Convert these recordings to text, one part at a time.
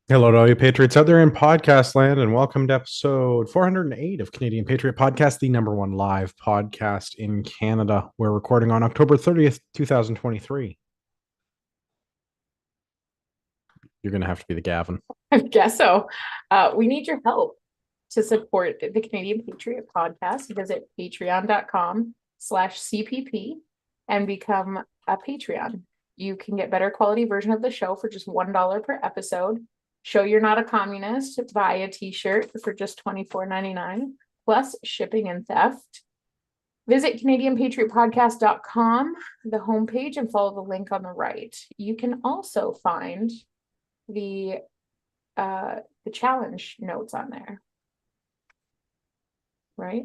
Hello to all you patriots out there in podcast land, and welcome to episode 408 of Canadian Patriot Podcast, the number one live podcast in Canada. We're recording on October 30th, 2023. You're going to have to be the Gavin. I guess so. We need your help to support the Canadian Patriot Podcast. Visit patreon.com/CPP and become a Patreon. You can get better quality version of the show for just $1 per episode. Show you're not a communist. Buy a t-shirt for just $24.99 plus shipping and theft. Visit CanadianPatriotPodcast.com, the homepage, and follow the link on the right. You can also find the challenge notes on there, right?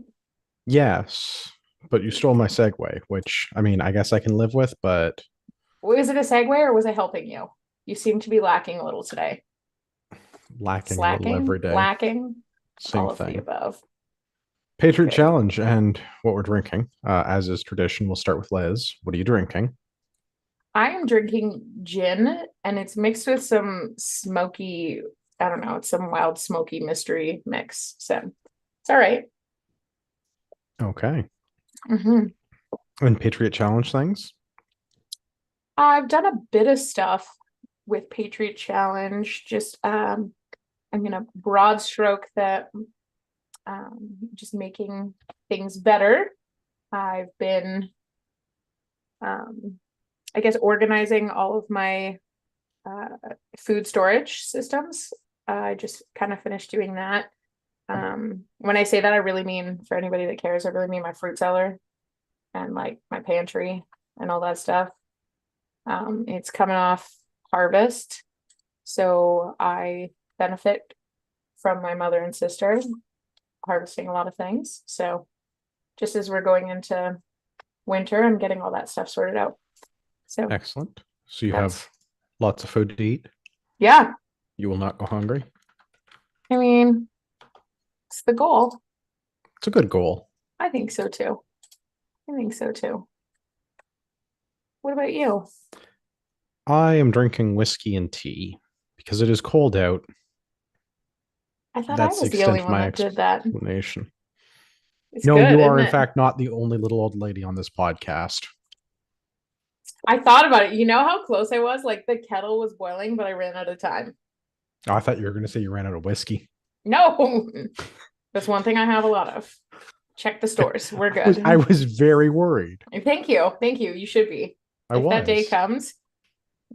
Yes, but you stole my segue, which I mean, I guess I can live with, but Was it a segue or was it helping you? You seem to be lacking a little today. lacking a little Slacking, every day. lacking, Same all of the thing. above. Patriot Okay. Challenge and what we're drinking. As is tradition, we'll start with Liz. What are you drinking? I am drinking gin and it's mixed with some smoky, I don't know, it's some wild smoky mystery mix. So it's all right. Okay. Mm-hmm. And Patriot Challenge things? I've done a bit of stuff with Patriot Challenge, just I'm gonna broad stroke that just making things better. I've been, I guess, organizing all of my uh, food storage systems. I just kind of finished doing that. When I say that, I really mean, for anybody that cares, I really mean my fruit cellar and like my pantry and all that stuff. It's coming off harvest, so I benefit from my mother and sister harvesting a lot of things. So just as we're going into winter, I'm getting all that stuff sorted out. So Excellent. So you that's, have lots of food to eat. yeah, You will not go hungry. I mean, it's the goal. It's a good goal. I think so too. I think so too. What about you? I am drinking whiskey and tea because it is cold out. I thought I That's the was the only extent of one my that did that. explanation. It's No, good, you isn't are in it? fact not the only little old lady on this podcast. I thought about it. You know how close I was? Like the kettle was boiling, but I ran out of time. Oh, I thought you were going to say you ran out of whiskey. No, that's one thing I have a lot of. Check the stores. We're I good. was very worried. Thank you. Thank you. You should be. I If that day was. comes,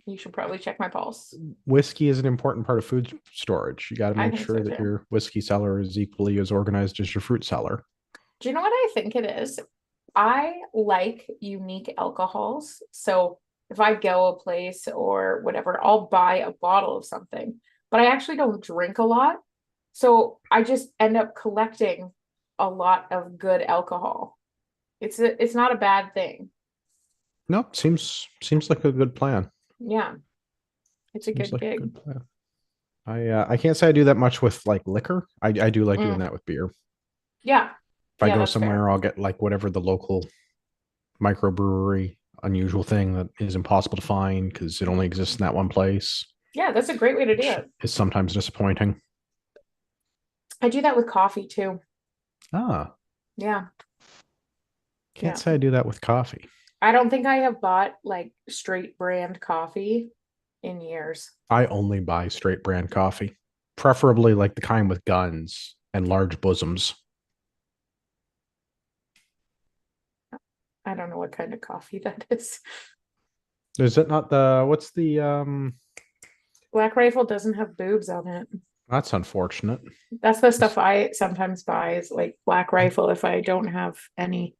you should probably check my pulse. Whiskey is an important part of food storage. You got to I make think so sure that too. your whiskey cellar is equally as organized as your fruit cellar. Do you know what I think it is? I like unique alcohols. So if I go a place or whatever, I'll buy a bottle of something, but I actually don't drink a lot. So I just end up collecting a lot of good alcohol. It's not a bad thing. No, seems like a good plan. Yeah, it's a Seems good like a gig. good plan. I can't say I do that much with like liquor. I do like doing Mm, that with beer. yeah, If I yeah, go that's fair. somewhere, I'll get like whatever the local microbrewery unusual thing that is impossible to find because it only exists in that one place, Yeah, that's a great way to do which it. is sometimes disappointing. I do that with coffee too. Ah, Yeah, can't yeah. say I do that with coffee. I don't think I have bought like straight brand coffee in years. I only buy straight brand coffee, preferably like the kind with guns and large bosoms. I don't know what kind of coffee that is. Is it not the what's the Black Rifle doesn't have boobs on it. that's unfortunate. That's the stuff I sometimes buy is like Black Rifle if I don't have any.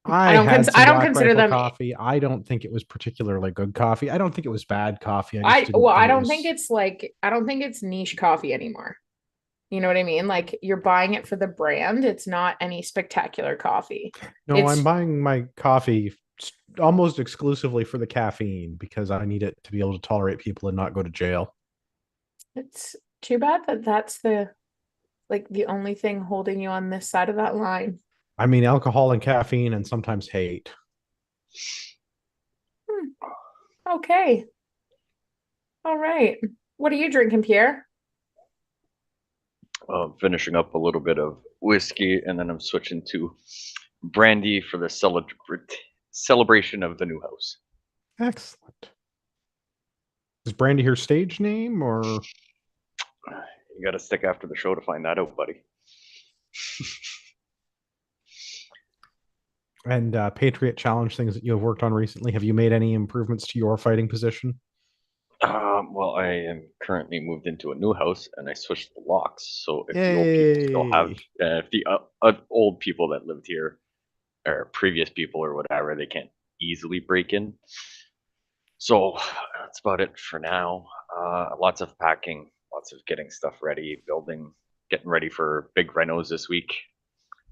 I had I some don't Black consider Rifle them. coffee. I don't think it was particularly good coffee. I don't think it was bad coffee. I just I didn't well, think it was. I don't think it's niche coffee anymore. You know what I mean? Like you're buying it for the brand. It's not any spectacular coffee. No, I'm It's buying my coffee almost exclusively for the caffeine because I need it to be able to tolerate people and not go to jail. it's too bad that that's the only thing holding you on this side of that line. I mean, alcohol and caffeine and sometimes hate. Hmm, okay. All right. What are you drinking, Pierre? finishing up a little bit of whiskey, and then I'm switching to brandy for the celebration of the new house. Excellent. Is Brandy her stage name or? You got to stick after the show to find that out, buddy. And Patriot Challenge things that you have worked on recently. Have you made any improvements to your fighting position? Well, I am currently moved into a new house, and I switched the locks. So if the old people still have, Yay. if the old people that lived here, or previous people or whatever, they can't easily break in. So that's about it for now. Lots of packing, lots of getting stuff ready, building, getting ready for big renos this week,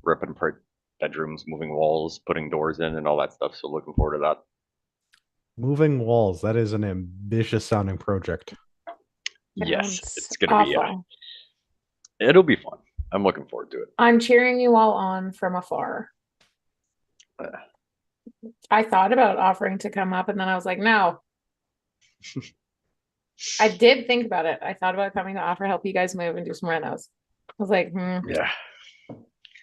ripping apart bedrooms, moving walls, putting doors in, and all that stuff. So looking forward to that. Moving walls. That is an ambitious sounding project. Yes, Sounds it's gonna be. awful. It'll be fun. I'm looking forward to it. I'm cheering you all on from afar. Uh, I thought about offering to come up, and then I was like, no. I did think about it. I thought about coming to offer help you guys move and do some renos. I was like, Yeah.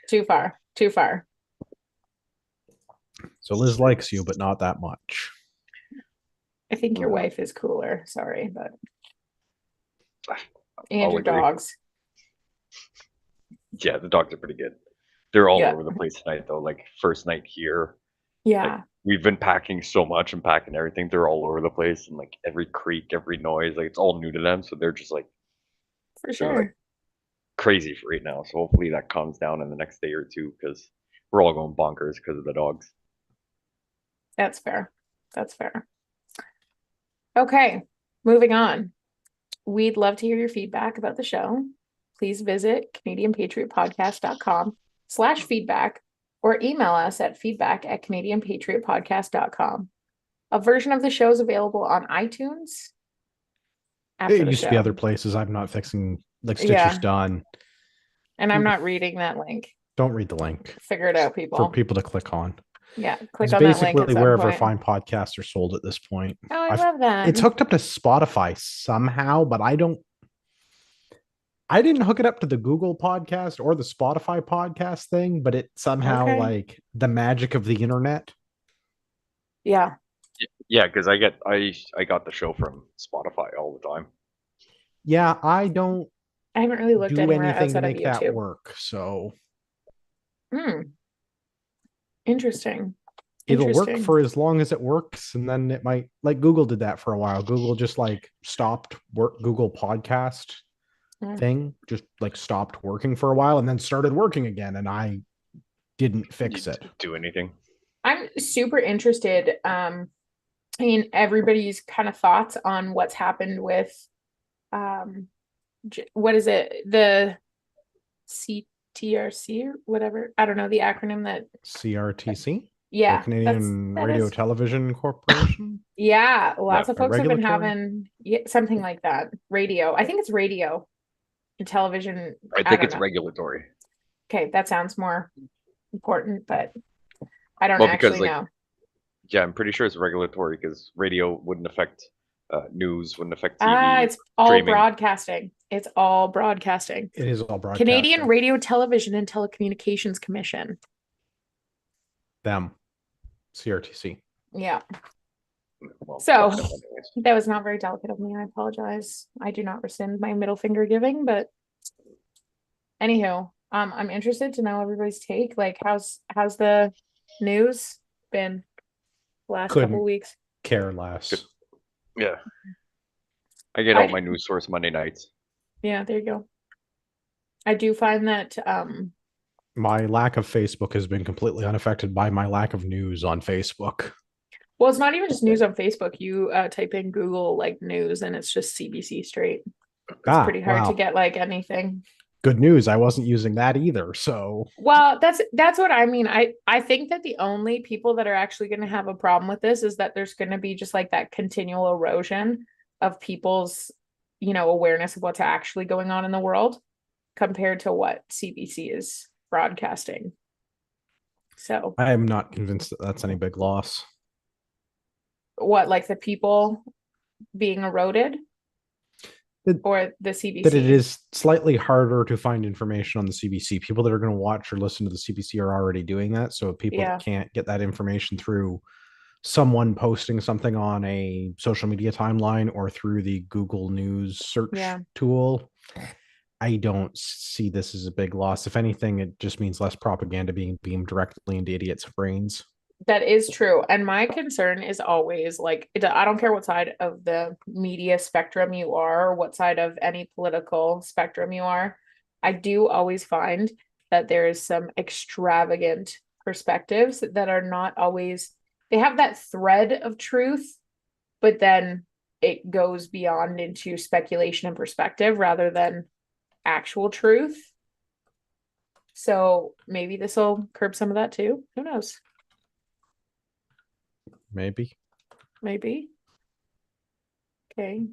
too far, too far. So Liz likes you, but not that much. I think your wife is cooler. Sorry, but and I'll your agree. dogs. Yeah, the dogs are pretty good. They're all Yeah. over the place tonight, though. Like first night here, Yeah. like, we've been packing so much and packing everything. They're all over the place, and like every creak, every noise, like it's all new to them. So they're just like For they're, sure. like, crazy for right now. So hopefully that calms down in the next day or two, because we're all going bonkers because of the dogs. That's fair. That's fair. Okay, moving on. We'd love to hear your feedback about the show. Please visit CanadianPatriotPodcast.com/feedback or email us at feedback@CanadianPatriotPodcast.com. A version of the show is available on iTunes after It the used to be show. other places. I'm not fixing, like Stitcher's Yeah. done. And I'm not reading that link. Don't read the link. Figure it out, For people. people to click on. Yeah, click It's on that link at basically some wherever point. fine podcasts are sold at this point. Oh, I love that. It's hooked up to Spotify somehow, but I didn't hook it up to the Google podcast or the Spotify podcast thing, but it somehow Okay. like the magic of the internet. Yeah. Yeah, because I got the show from Spotify all the time. Yeah, I haven't really looked do anywhere anything to outside of make that YouTube. work. So Interesting. it'll work Interesting. for as long as it works, and then it might, like Google did that for a while. Google just like stopped work. Google podcast thing just like stopped working for a while and then started working again, and I didn't fix it. Do anything. I'm super interested in everybody's kind of thoughts on what's happened with what is it, the CTRC or whatever, I don't know the acronym. That CRTC, yeah, Canadian Radio Television Corporation. Yeah, lots of folks have been regulatory? having something like that. Radio, I think it's radio and television. I think don't it's know. regulatory. Okay, that sounds more important, but I don't Well, because, actually like, know. Yeah, I'm pretty sure it's regulatory because radio wouldn't affect news, wouldn't affect TV. It's all streaming. broadcasting. It's all broadcasting. It is all broadcasting. Canadian Radio, Television, and Telecommunications Commission. Them. CRTC. Yeah. Well, So fuck them anyways. that was not very delicate of me. I apologize. I do not rescind my middle finger giving, but anywho, I'm interested to know everybody's take. Like, how's the news been the last Couldn't couple weeks? care less. Yeah. I get all my news source Monday nights. Yeah, there you go. I do find that My lack of Facebook has been completely unaffected by my lack of news on Facebook. well, it's not even just news on Facebook. You type in Google like news and it's just CBC straight. It's pretty hard to get like anything. Good news. I wasn't using that either. So well, that's what I mean. I think that the only people that are actually going to have a problem with this is that there's going to be just like that continual erosion of people's, awareness of what's actually going on in the world compared to what CBC is broadcasting. So I am not convinced that that's any big loss. What, like the people being eroded? or the that it CBC. is slightly harder to find information on the CBC. People that are going to watch or listen to the CBC are already doing that. So people that Yeah. can't get that information through someone posting something on a social media timeline or through the Google News search Yeah. tool, I don't see this as a big loss. If anything, it just means less propaganda being beamed directly into idiots' brains. That is true. And my concern is always like, I don't care what side of the media spectrum you are, or what side of any political spectrum you are. I do always find that there is some extravagant perspectives that are not always, they have that thread of truth, but then it goes beyond into speculation and perspective rather than actual truth. So maybe this will curb some of that too. Who knows? Maybe. Maybe. Okay. Do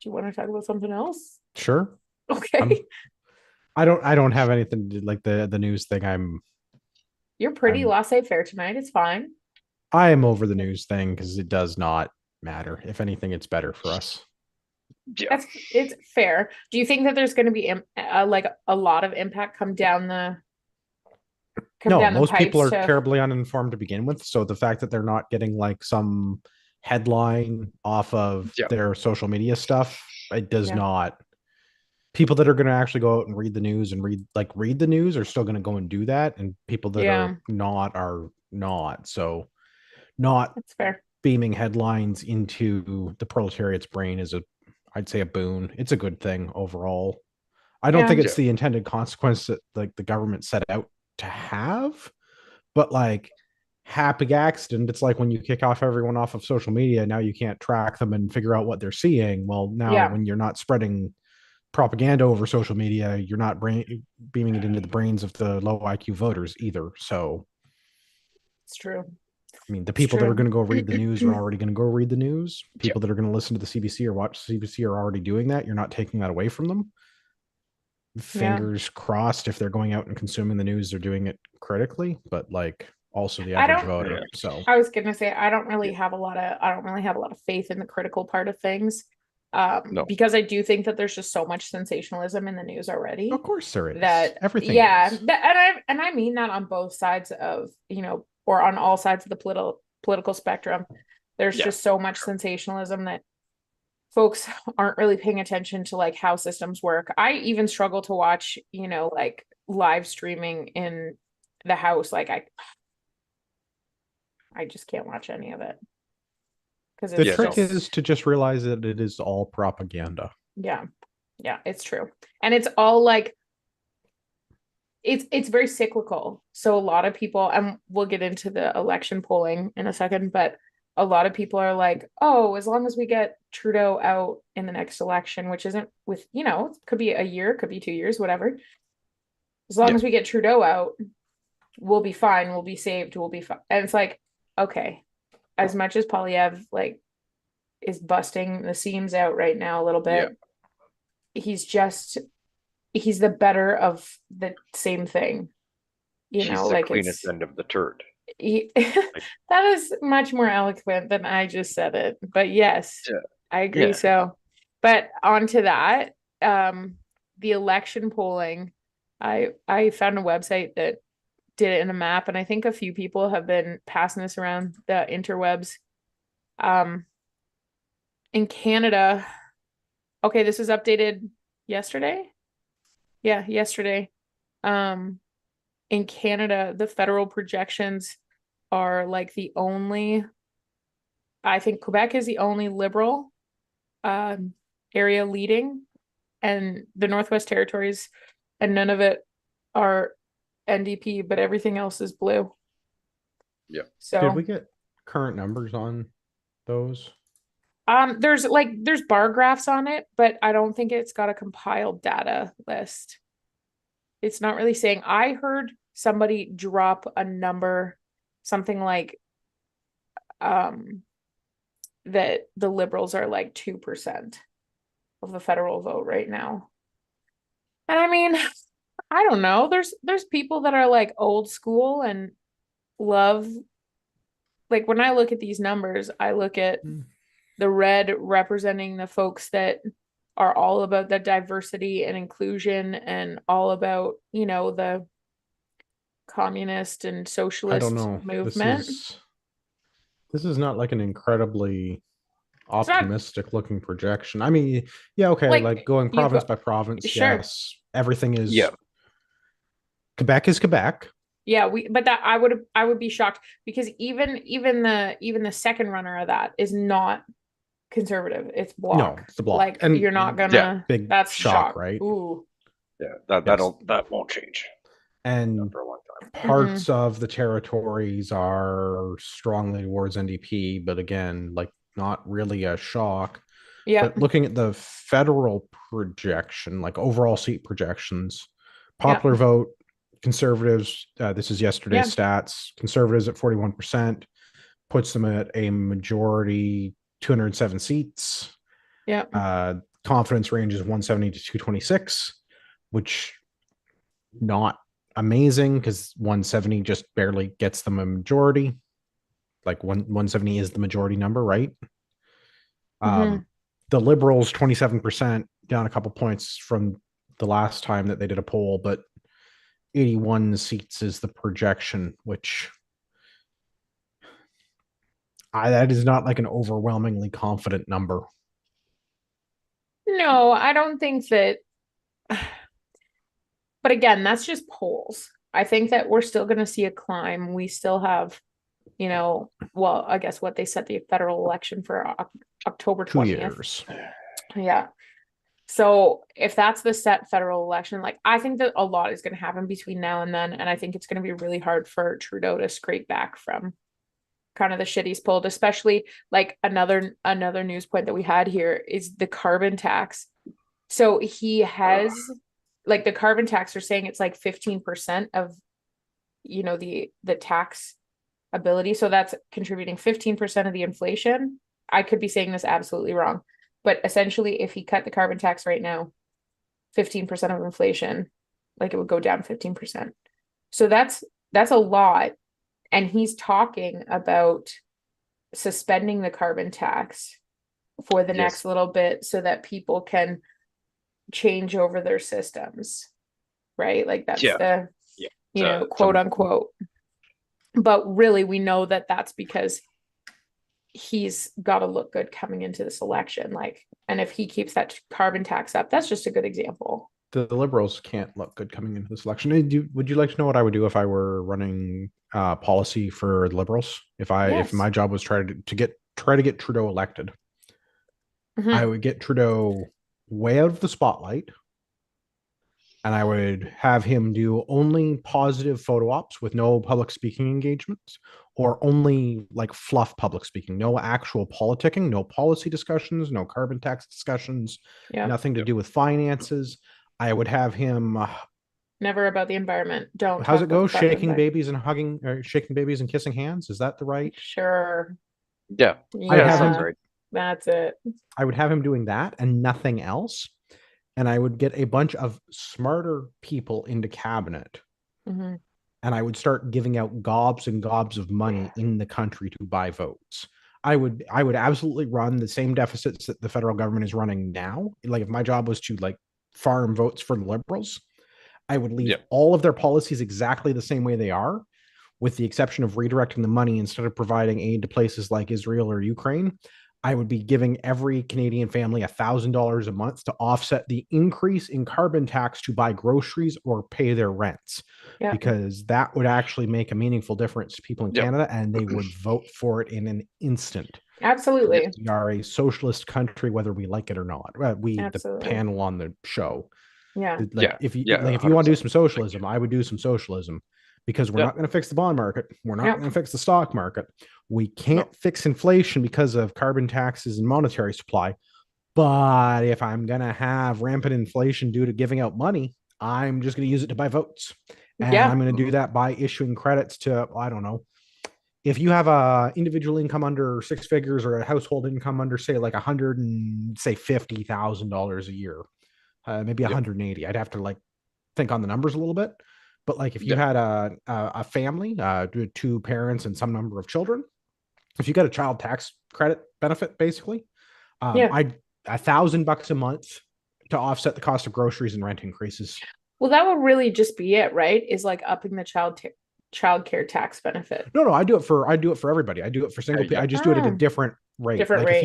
you want to talk about something else? Sure. Okay. I don't have anything to, like the news thing. You're pretty I'm laissez-faire tonight. It's fine. I am over the news thing because it does not matter. If anything, it's better for us. Yeah. It's fair. Do you think that there's going to be like a lot of impact come down the No, most people pipes are to terribly uninformed to begin with. So the fact that they're not getting like some headline off of Yeah. their social media stuff, it does Yeah. not. People that are going to actually go out and read the news and read the news are still going to go and do that, and people that Yeah, are not. So not that's fair. beaming headlines into the proletariat's brain is I'd say a boon. It's a good thing overall. I don't Yeah. think it's the intended consequence that like the government set out to have, but like happy accident. It's like when you kick off everyone off of social media, now you can't track them and figure out what they're seeing. Well, now Yeah, when you're not spreading propaganda over social media, you're not beaming it into the brains of the low IQ voters either. So, it's true. I mean, the It's people that are going true. to go read the news are already going to go read the news. Yeah. People that are going to listen to the CBC or watch the CBC are already doing that. You're not taking that away from them. Yeah. Fingers crossed if they're going out and consuming the news, they're doing it critically, but like also the I average don't voter. Yeah. So I was gonna say I don't really Yeah. have a lot of I don't really have a lot of faith in the critical part of things. No. Because I do think that there's just so much sensationalism in the news already. of course there is. That Everything yeah, is. and I mean that on both sides of, or on all sides of the political spectrum. There's Yeah. just so much sensationalism that folks aren't really paying attention to like how systems work. I even struggle to watch, like live streaming in the house. Like I just can't watch any of it because The it's Yeah, no. trick just is to just realize that it is all propaganda. yeah, yeah, it's true. And it's all like it's very cyclical. So a lot of people, and we'll get into the election polling in a second, but a lot of people are like, oh, as long as we get Trudeau out in the next election, which isn't with, it could be a year, could be 2 years, whatever. As long Yeah. as we get Trudeau out, we'll be fine, we'll be saved, we'll be fine. And it's like, okay, as much as Polyev like is busting the seams out right now a little bit, he's the better of the same thing. She's the Like cleanest end of the turd. that is much more eloquent than I just said it. But yes, Yeah. I agree. Yeah. So, but on to that, the election polling, I found a website that did it in a map, and I think a few people have been passing this around the interwebs. In Canada, okay, this was updated yesterday. Yeah, yesterday. In Canada, the federal projections are like I think Quebec is the only liberal area leading, and the Northwest Territories, and none of it are NDP, but everything else is blue. Yeah. So Did we get current numbers on those? there's bar graphs on it, but I don't think it's got a compiled data list. It's not really saying. I heard somebody drop a number, something like that the Liberals are like 2% of the federal vote right now. And I mean, I don't know. There's people that are like old school and love, like when I look at these numbers, I look at the red representing the folks that are all about the diversity and inclusion and all about, the communist and I don't socialist know. movement. This is not like an incredibly It's not optimistic looking projection. I mean, yeah, okay, like like going you province go, by province, sure. yes. Everything Yeah. is Quebec is Quebec. Yeah, but that I would be shocked because even the second runner of that is not conservative. It's No, block. it's the block. Like And you're not Yeah. gonna big that's shock, shock. right? Ooh. Yeah. Yes. That won't change And for a long time. parts of the territories are strongly towards NDP, but again, like not really a shock. Yeah. But looking at the federal projection, like overall seat projections, Yeah. popular vote, conservatives, this is yesterday's stats, conservatives at 41%, puts them at a majority 207 seats. Yeah. Confidence range is 170 to 226, which not amazing because 170 just barely gets them a majority. Like 170 is the majority number, right? The Liberals 27%, down a couple points from the last time that they did a poll, but 81 seats is the projection, which that is not like an overwhelmingly confident number. No, I don't think that. But again, that's just polls. I think that we're still going to see a climb. We still have, well, I guess what they set the federal election for October 20th. 2 years. Yeah. So if that's the set federal election, like I think that a lot is going to happen between now and then. And I think it's going to be really hard for Trudeau to scrape back from kind of the shit he's pulled, especially like another news point that we had here is the carbon tax. So he has like the carbon tax are saying it's like 15% of the tax ability. So that's contributing 15% of the inflation. I could be saying this absolutely wrong. But essentially, if he cut the carbon tax right now, 15% of inflation, like it would go down 15%. So that's a lot. And he's talking about suspending the carbon tax for the next little bit so that people can change over their systems. Right? Like that's quote unquote. But really, we know that that's because he's got to look good coming into this election. Like, and if he keeps that carbon tax up, that's just a good example. The Liberals can't look good coming into this election. Would you like to know what I would do if I were running policy for the Liberals? If my job was try to get Trudeau elected, I would get Trudeau way out of the spotlight, and I would have him do only positive photo ops with no public speaking engagements, or only like fluff public speaking, no actual politicking, no policy discussions, no carbon tax discussions, nothing to do with finances. I would have him never about the environment. Don't. How's it go? Shaking babies and hugging, or shaking babies and kissing hands. Is that the right? Sure. Yeah. Yeah. Sounds right. That's it. I would have him doing that and nothing else. And I would get a bunch of smarter people into cabinet. And I would start giving out gobs and gobs of money in the country to buy votes. I would absolutely run the same deficits that the federal government is running now. Like if my job was to like farm votes for the Liberals, I would leave all of their policies exactly the same way they are, with the exception of redirecting the money. Instead of providing aid to places like Israel or Ukraine, I would be giving every Canadian family $1,000 a month to offset the increase in carbon tax to buy groceries or pay their rents, because that would actually make a meaningful difference to people in Canada, and they would vote for it in an instant. Absolutely. We are a socialist country, whether we like it or not. The panel on the show. If you want to do some socialism, I would do some socialism, because we're not going to fix the bond market. We're not going to fix the stock market. We can't fix inflation because of carbon taxes and monetary supply. But if I'm going to have rampant inflation due to giving out money, I'm just going to use it to buy votes. And I'm going to do that by issuing credits to, I don't know, if you have a individual income under six figures or a household income under, say, like $150,000 a year, maybe 180. I'd have to like think on the numbers a little bit. But like if you had a family, 2 parents and some number of children, if you get a child tax credit benefit, basically, Yeah. I $1,000 a month to offset the cost of groceries and rent increases. Well, that would really just be it, right? Is like upping the child care tax benefit. No, I do it for everybody. I do it for single people. Yeah. I just do it at a Oh, different rate. different Like rate.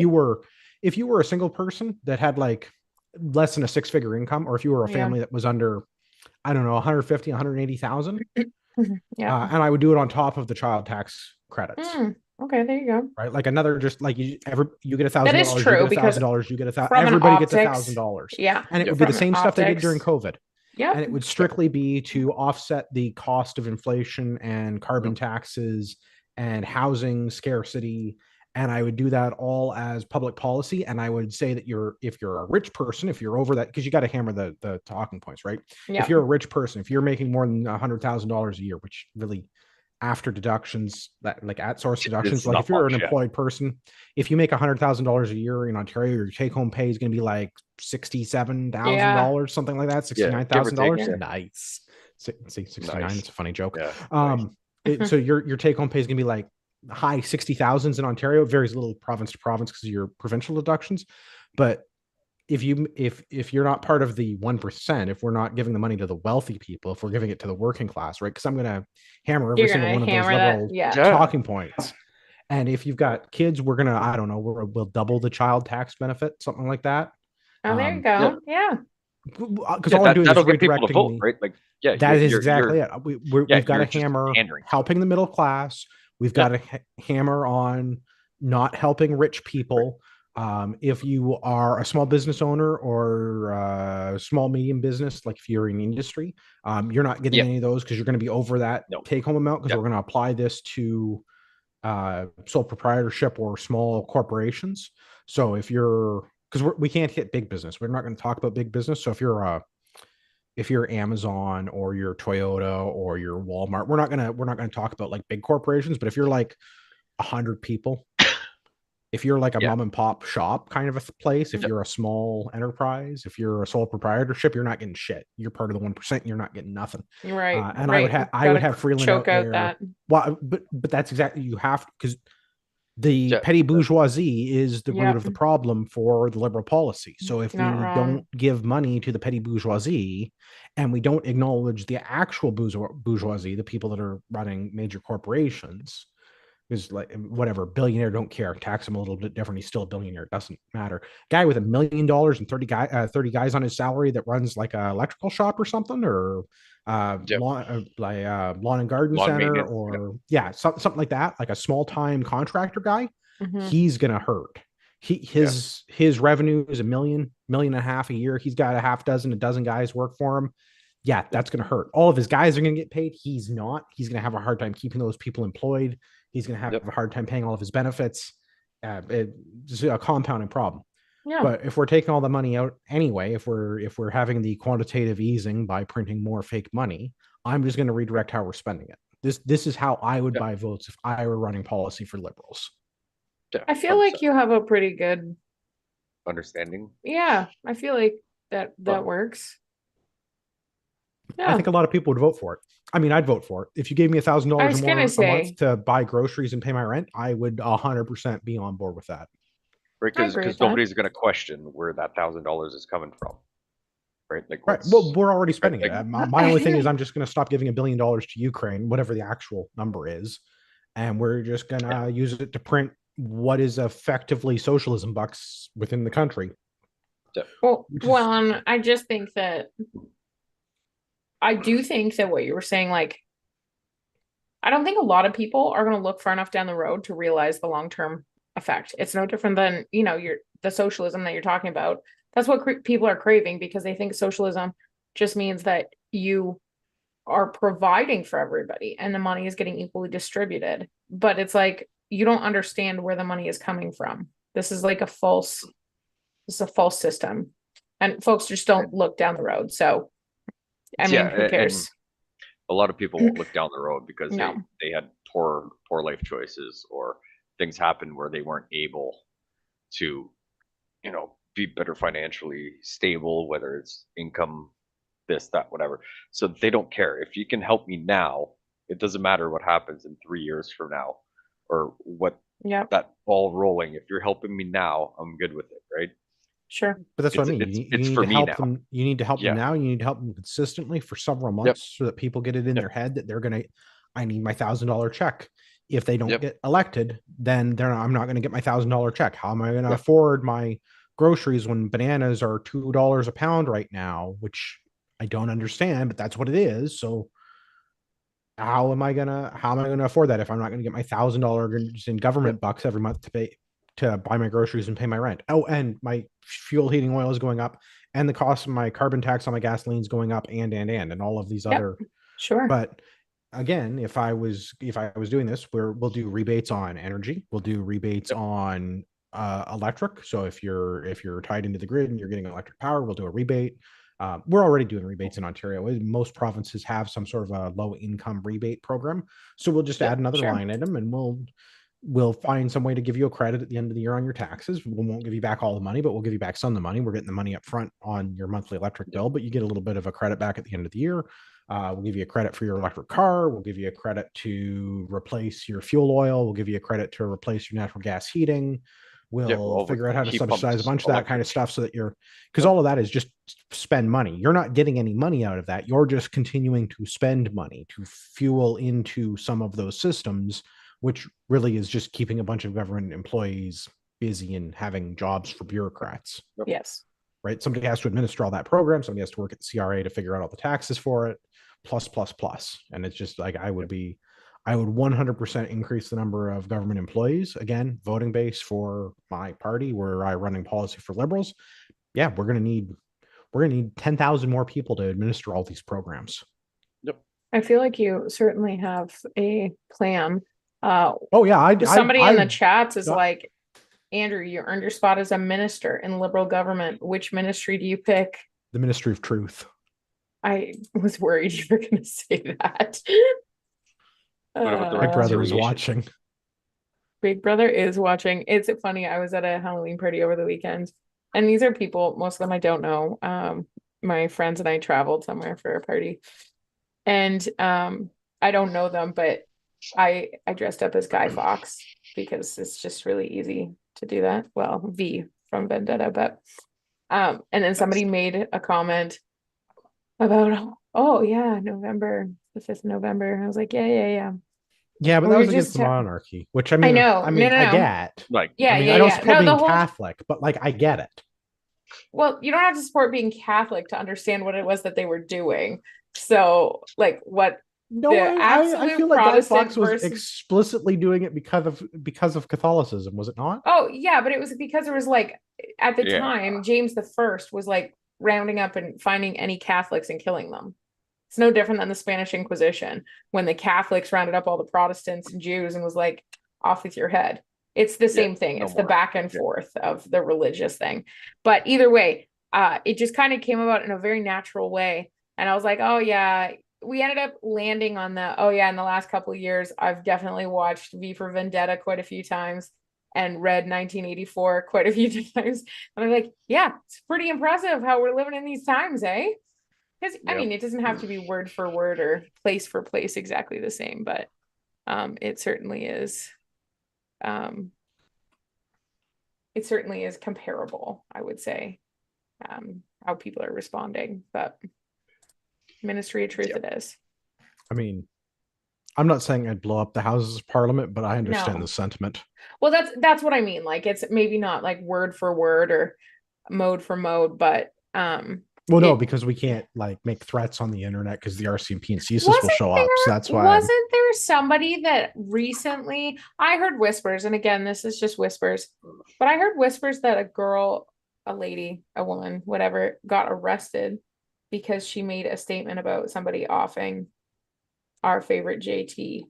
if you were a single person that had like less than a six-figure income, or if you were a Yeah. family that was under, I don't know, 150, 180,000, Yeah. and I would do it on top of the child tax credits. Okay, there you go. Right, like another, just like you get That is $1,000, you true get because $1,000, you get from an everybody gets optics, $1,000, yeah, and it would be the from an same stuff they did during optics, COVID. yep. And it would strictly be to offset the cost of inflation and carbon taxes and housing scarcity. And I would do that all as public policy. And I would say that if you're a rich person, if you're over that, because you got to hammer the talking points, right? If Yep. you're a rich person, if you're making more than $100,000 a year, which really, after deductions, that like at source deductions, It's like not if you're much, an yeah. employed person, if you make $100,000 a year in Ontario, your take home pay is going to be like $67,000, something like that, Yeah, give or take. $69,000. Yeah. Nice. See, 69. Nice. It's a funny joke. Yeah. So your take home pay is going to be like high 60,000s in Ontario. It varies a little province to province because of your provincial deductions. But if you're not part of the 1%, if we're not giving the money to the wealthy people, if we're giving it to the working class, right? Because I'm going to hammer every You're single gonna one of those hammer that, liberal yeah. talking points. And if you've got kids, we're gonna, I don't know, we'll double the child tax benefit, something like that. Oh, there you go. Yeah. Because all I'm doing is that'll get people to redirecting vote, right? Like, yeah, that is exactly it. We've got to you're just hammer pandering to it. helping the middle class. We've got to hammer on not helping rich people. If you are a small business owner or a small medium business, like if you're in industry, you're not getting any of those because you're going to be over that take home amount, because we're going to apply this to sole proprietorship or small corporations. So if you're, because we can't hit big business, we're not going to talk about big business. So if you're Amazon or your Toyota or your Walmart, we're not gonna talk about like big corporations. But if you're like 100 people, if you're like a mom and pop shop kind of a place, if you're a small enterprise, if you're a sole proprietorship, you're not getting shit. You're part of the 1%. You're not getting nothing. Right. And right. I would have Freeland choke out out there. that. Well, but that's exactly, you have, because the petty bourgeoisie is the root of the problem for the liberal policy. So if we don't give money to the petty bourgeoisie and we don't acknowledge the actual bourgeoisie, the people that are running major corporations, because like whatever, billionaire, don't care, tax him a little bit different, he's still a billionaire, it doesn't matter. Guy with $1 million and 30 guys on his salary that runs like a electrical shop or something, or lawn and garden center, or something like that, like a small time contractor guy, he's gonna hurt. His revenue is $1 million, $1.5 million a year. He's got a dozen guys work for him. Yeah, that's gonna hurt. All of his guys are gonna get paid. He's not. He's gonna have a hard time keeping those people employed. He's gonna have a hard time paying all of his benefits. It's a compounding problem. Yeah. But if we're taking all the money out anyway, if we're having the quantitative easing by printing more fake money, I'm just going to redirect how we're spending it. This is how I would buy votes if I were running policy for liberals. I feel like you have a pretty good understanding. Yeah, I feel like that works. Yeah. I think a lot of people would vote for it. I mean, I'd vote for it. If you gave me $1,000 or more a month to buy groceries and pay my rent, I would 100% be on board with that. Right, because nobody's going to question where that $1,000 is coming from. Right. Like, well, we're already spending it. My only thing is I'm just going to stop giving $1 billion to Ukraine, whatever the actual number is, and we're just going to use it to print what is effectively socialism bucks within the country. Well, and I just think that I do think that what you were saying, like, I don't think a lot of people are going to look far enough down the road to realize the long-term effect. It's no different than, the socialism that you're talking about. That's what people are craving, because they think socialism just means that you are providing for everybody and the money is getting equally distributed. But it's like, you don't understand where the money is coming from. This is like a false system. And folks just don't look down the road. So, I mean, who cares? A lot of people won't look down the road because they had poor life choices, or things happened where they weren't able to, be better financially stable, whether it's income, this, that, whatever. So they don't care. If you can help me now, it doesn't matter what happens in 3 years from now, or what Yep. that ball rolling. If you're helping me now, I'm good with it, right? Sure. But that's what I mean. You It's need for to me help now. them. You need to help them Yeah. now. You need to help them consistently for several Yep. months so that people get it in Yep. their head that they're going to, I need my $1,000 check. If they don't Yep. get elected, then I'm not going to get my $1,000 check. How am I going to Yep. afford my groceries when bananas are $2 a pound right now, which I don't understand, but that's what it is. So how am I gonna afford that if I'm not gonna get my $1,000 in government Yep. bucks every month to buy my groceries and pay my rent? Oh, and my fuel heating oil is going up, and the cost of my carbon tax on my gasoline is going up, and all of these Yep. other. Sure. But again, if I was doing this, we'll do rebates on energy, we'll do rebates Yep. on electric. So if you're tied into the grid and you're getting electric power, we'll do a rebate. We're already doing rebates in Ontario. Most provinces have some sort of a low income rebate program. So we'll just add another Sure. line item and we'll find some way to give you a credit at the end of the year on your taxes. We won't give you back all the money, but we'll give you back some of the money. We're getting the money up front on your monthly electric bill, but you get a little bit of a credit back at the end of the year. We'll give you a credit for your electric car. We'll give you a credit to replace your fuel oil. We'll give you a credit to replace your natural gas heating. We'll figure out how to heat subsidize a pumps, bunch of that kind of electric. stuff so that because all of that is just spend money. You're not getting any money out of that. You're just continuing to spend money to fuel into some of those systems, which really is just keeping a bunch of government employees busy and having jobs for bureaucrats. Yes. Right. Somebody has to administer all that program. Somebody has to work at the CRA to figure out all the taxes for it, plus, plus, plus. And it's just like I would 100% increase the number of government employees. Again, voting base for my party, where I running policy for Liberals. Yeah, we're gonna need 10,000 more people to administer all these programs. Yep. I feel like you certainly have a plan. Oh yeah, somebody in the chats is like, Andrew, you earned your spot as a minister in Liberal government. Which ministry do you pick? The Ministry of Truth. I was worried you were going to say that. What about the My brother is reconciliation? watching. Big brother is watching. It's funny. I was at a Halloween party over the weekend, and these are people, most of them I don't know. My friends and I traveled somewhere for a party, and I don't know them, but I dressed up as Guy Fawkes because it's just really easy to do that. Well, V from Vendetta, but and then somebody made a comment about, oh yeah, November, the 5th of November. I was like, yeah. Yeah, but We that was were against just the monarchy, which I mean, know. No. I get. Like, Yeah, I mean, yeah, I don't yeah. support No, the being whole Catholic, but like I get it. well, you don't have to support being Catholic to understand what it was that they were doing. So, like, what No, the I absolute feel like Guy Protestant Fawkes was versus explicitly doing it because of Catholicism, was it not? oh yeah, but it was because there was like at the Yeah. time James the First was like rounding up and finding any Catholics and killing them. It's no different than the Spanish Inquisition when the Catholics rounded up all the Protestants and Jews and was like, off with your head. It's the same thing. no It's the more. back and forth of the religious thing. But either way, it just kind of came about in a very natural way. And I was like, oh yeah, we ended up landing on the, oh yeah, in the last couple of years, I've definitely watched V for Vendetta quite a few times and read 1984 quite a few times. And I'm like, yeah, it's pretty impressive how we're living in these times, eh? Because I mean, it doesn't have to be word for word or place for place exactly the same, but it certainly is. It certainly is comparable, I would say, how people are responding. But Ministry of Truth, it is. I mean, I'm not saying I'd blow up the Houses of Parliament, but I understand the sentiment. Well, that's what I mean. Like, it's maybe not like word for word or mode for mode, but well, no, because we can't like make threats on the internet because the RCMP and CSIS will show up. So that's why. Wasn't there somebody that recently I heard whispers, and again, this is just whispers, but I heard whispers that a girl, a lady, a woman, whatever, got arrested because she made a statement about somebody offing our favorite JT.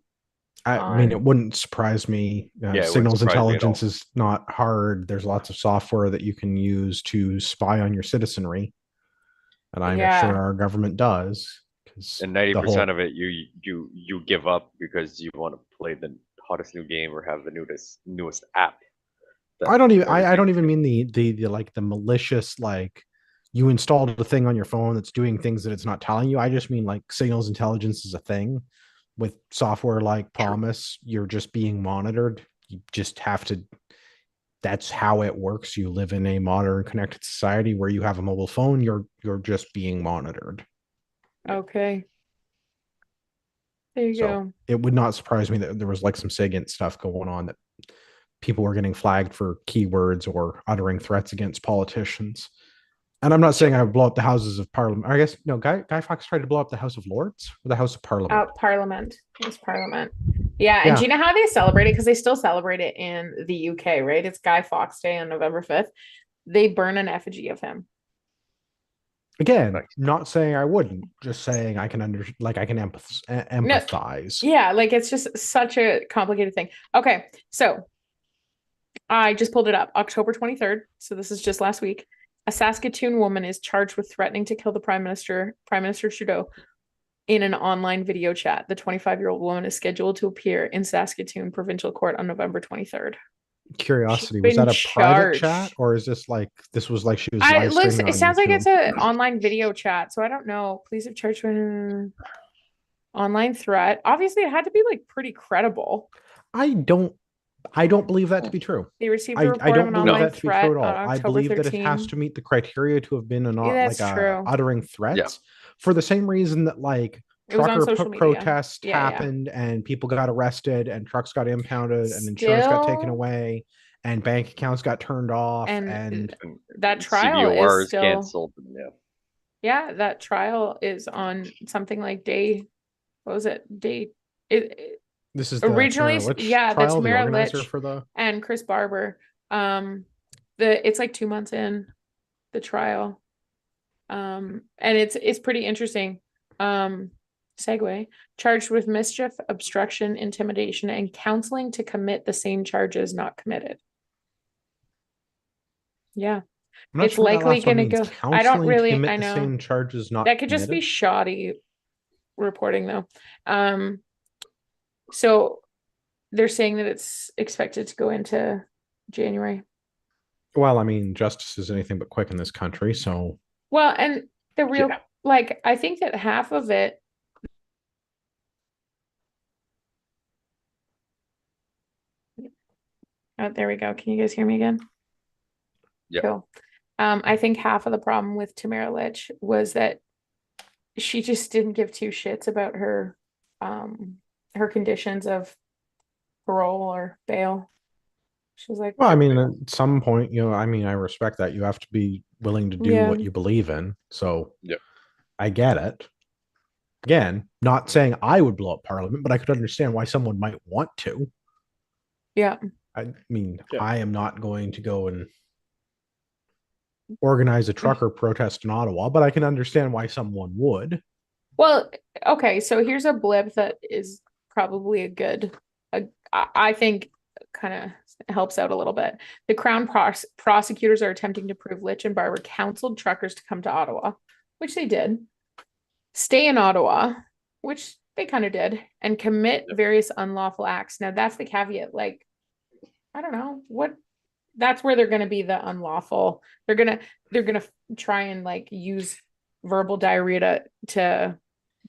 I mean, it wouldn't surprise me. Signals intelligence is not hard. There's lots of software that you can use to spy on your citizenry. And I'm sure our government does. And 90% of it, you give up because you want to play the hottest new game or have the newest app. I don't even mean the like the malicious, like you installed a thing on your phone that's doing things that it's not telling you. I just mean like signals intelligence is a thing with software like Promise. You're just being monitored you just have to, that's how it works. You live in a modern connected society where you have a mobile phone, you're just being monitored. Okay. There you So go. it would not surprise me that there was like some SIGINT stuff going on, that people were getting flagged for keywords or uttering threats against politicians. And I'm not saying I would blow up the Houses of Parliament. I guess no, Guy Fawkes tried to blow up the House of Lords or the House of Parliament. Parliament. It was Parliament. Yeah, and Yeah. do you know how they celebrate it? Because they still celebrate it in the UK, right? It's Guy Fawkes Day on November 5th. They burn an effigy of him. Again, not saying I wouldn't, just saying I can I can empathize. No, yeah, like it's just such a complicated thing. Okay, so I just pulled it up. October 23rd. So this is just last week. A Saskatoon woman is charged with threatening to kill the Prime Minister Trudeau, in an online video chat. The 25-year-old woman is scheduled to appear in Saskatoon Provincial Court on November 23rd. Curiosity, was that a private chat, or is this like she was live streaming? It sounds like it's an online video chat, so I don't know. Police have charged with an online threat. Obviously, it had to be like pretty credible. I don't believe that to be true. They received a report of an online threat on October I believe 13. That it has to meet the criteria to have been uttering threats. Yeah. For the same reason that like trucker protests happened and people got arrested and trucks got impounded and insurance got taken away and bank accounts got turned off and that trial is still canceled. Yeah, that trial is on something like day. What was it? This is originally the Tamara Litch for and Chris Barber. It's like 2 months in the trial. And it's pretty interesting. Segue, charged with mischief, obstruction, intimidation, and counseling to commit the same charges not committed. Yeah. It's likely going to go. I don't really, I know. Same charges not that could committed? Just be shoddy reporting though. So they're saying that it's expected to go into January. Well, I mean, justice is anything but quick in this country, so. Well, and the real, I think that half of it. Oh, there we go. Can you guys hear me again? Yeah. Cool. I think half of the problem with Tamara Litch was that she just didn't give two shits about her conditions of parole or bail. She was like, well, I mean, at some point, I mean, I respect that. You have to be willing to do what you believe in. So yeah, I get it. Again, not saying I would blow up Parliament, but I could understand why someone might want to. Yeah. I mean, I am not going to go and organize a trucker protest in Ottawa, but I can understand why someone would. Well, okay, so here's a blip that is probably a good, I think kind of helps out a little bit. The Crown prosecutors are attempting to prove Litch and Barber counseled truckers to come to Ottawa, which they did, stay in Ottawa, which they kind of did, and commit various unlawful acts. Now that's the caveat. Like, I don't know what. That's where they're going to be the unlawful. They're gonna try and like use verbal diarrhea to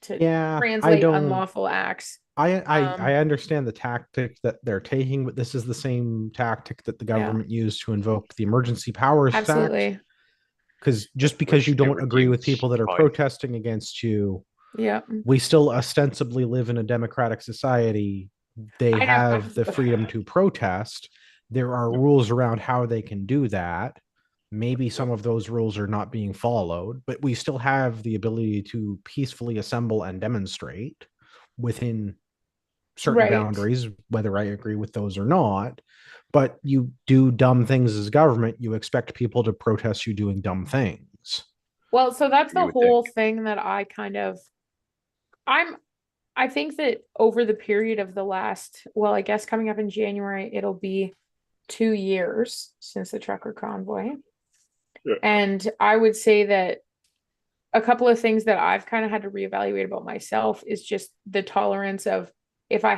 translate unlawful acts. I understand the tactic that they're taking, but this is the same tactic that the government used to invoke the Emergency Powers Act. Because just because you don't agree with people that are protesting against you, we still ostensibly live in a democratic society. They have the freedom to protest. There are rules around how they can do that. Maybe some of those rules are not being followed, but we still have the ability to peacefully assemble and demonstrate within certain boundaries, whether I agree with those or not. But you do dumb things as government, you expect people to protest you doing dumb things. Well, so that's the whole thing that I think that over the period of the last, well, I guess coming up in January, it'll be 2 years since the trucker convoy. And I would say that a couple of things that I've kind of had to reevaluate about myself is just the tolerance of if I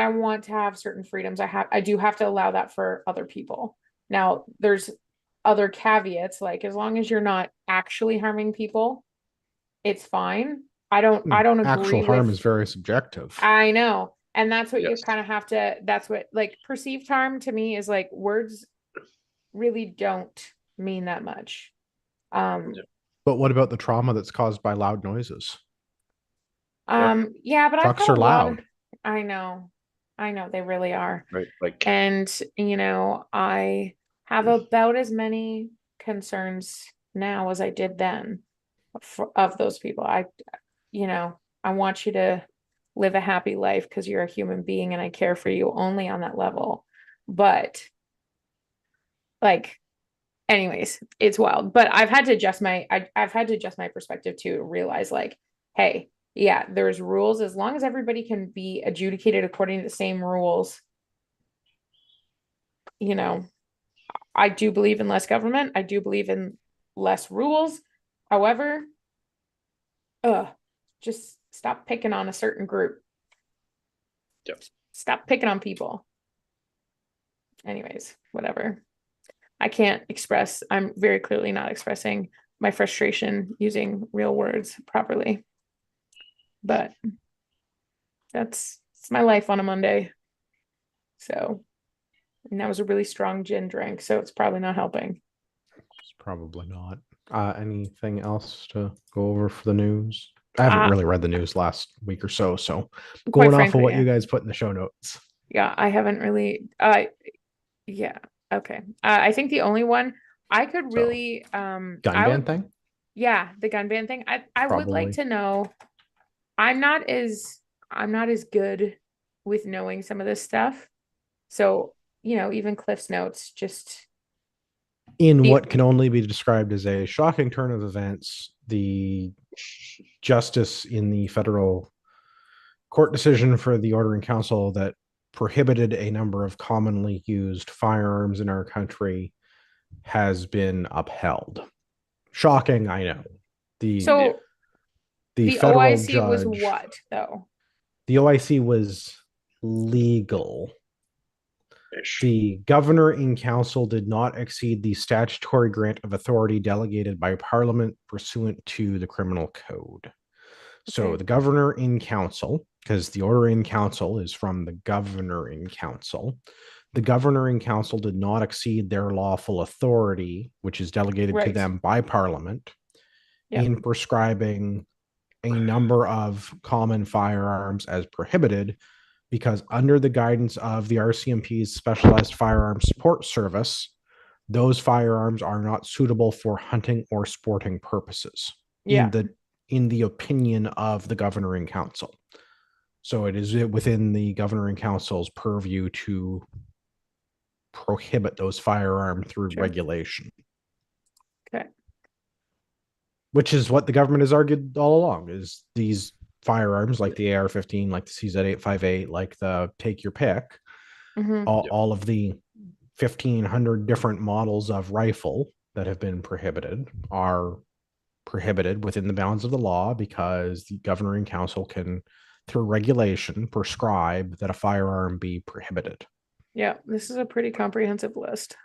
want to have certain freedoms, I do have to allow that for other people. Now, there's other caveats, like as long as you're not actually harming people, it's fine. I don't agree. Actual harm is very subjective. I know. And that's what you Yes. kind of have to, that's what, like, perceived harm to me is like words really don't mean that much. Yeah. But what about the trauma that's caused by loud noises? Yeah, but I've Trucks had are a lot of, loud. I know, they really are. Right. Like, And, I have about as many concerns now as I did then of those people. I want you to live a happy life because you're a human being and I care for you only on that level. But like, anyways, it's wild. But I've had to adjust I've had to adjust my perspective to realize like, hey, yeah, there's rules. As long as everybody can be adjudicated according to the same rules, you know, I do believe in less government. I do believe in less rules. However, just stop picking on a certain group. yep. Stop picking on people. Anyways, whatever. I can't express, I'm very clearly not expressing my frustration using real words properly. But it's my life on a Monday. So, and that was a really strong gin drink, so it's probably not helping. It's probably not. Anything else to go over for the news? I haven't really read the news last week or so, so Quite going off frankly, of what yeah. you guys put in the show notes. Yeah, I haven't really yeah, okay. I think the only one I could really Gun I ban would, thing? yeah, the gun ban thing. I would like Probably. to know. I'm not as good with knowing some of this stuff. So, even Cliff's notes, just In the what can only be described as a shocking turn of events, the justice in the federal court decision for the Ordering Council that prohibited a number of commonly used firearms in our country has been upheld. Shocking, I know. so The the federal OIC was judge, what though? the OIC was legal. Ish. The governor in council did not exceed the statutory grant of authority delegated by Parliament pursuant to the criminal code. So Okay. the governor in council, because the order in council is from the governor in council, the governor in council did not exceed their lawful authority, which is delegated to Right. them by Parliament, Yep. in prescribing a number of common firearms as prohibited, because under the guidance of the RCMP's Specialized Firearms Support Service, those firearms are not suitable for hunting or sporting purposes Yeah. in the opinion of the governor in council. So it is within the governor in council's purview to prohibit those firearms through Sure. regulation. Okay. Which is what the government has argued all along, is these firearms like the AR-15, like the CZ-858, like the take your pick, Mm-hmm. all of the 1,500 different models of rifle that have been prohibited are prohibited within the bounds of the law because the governor and council can, through regulation, prescribe that a firearm be prohibited. Yeah, this is a pretty comprehensive list.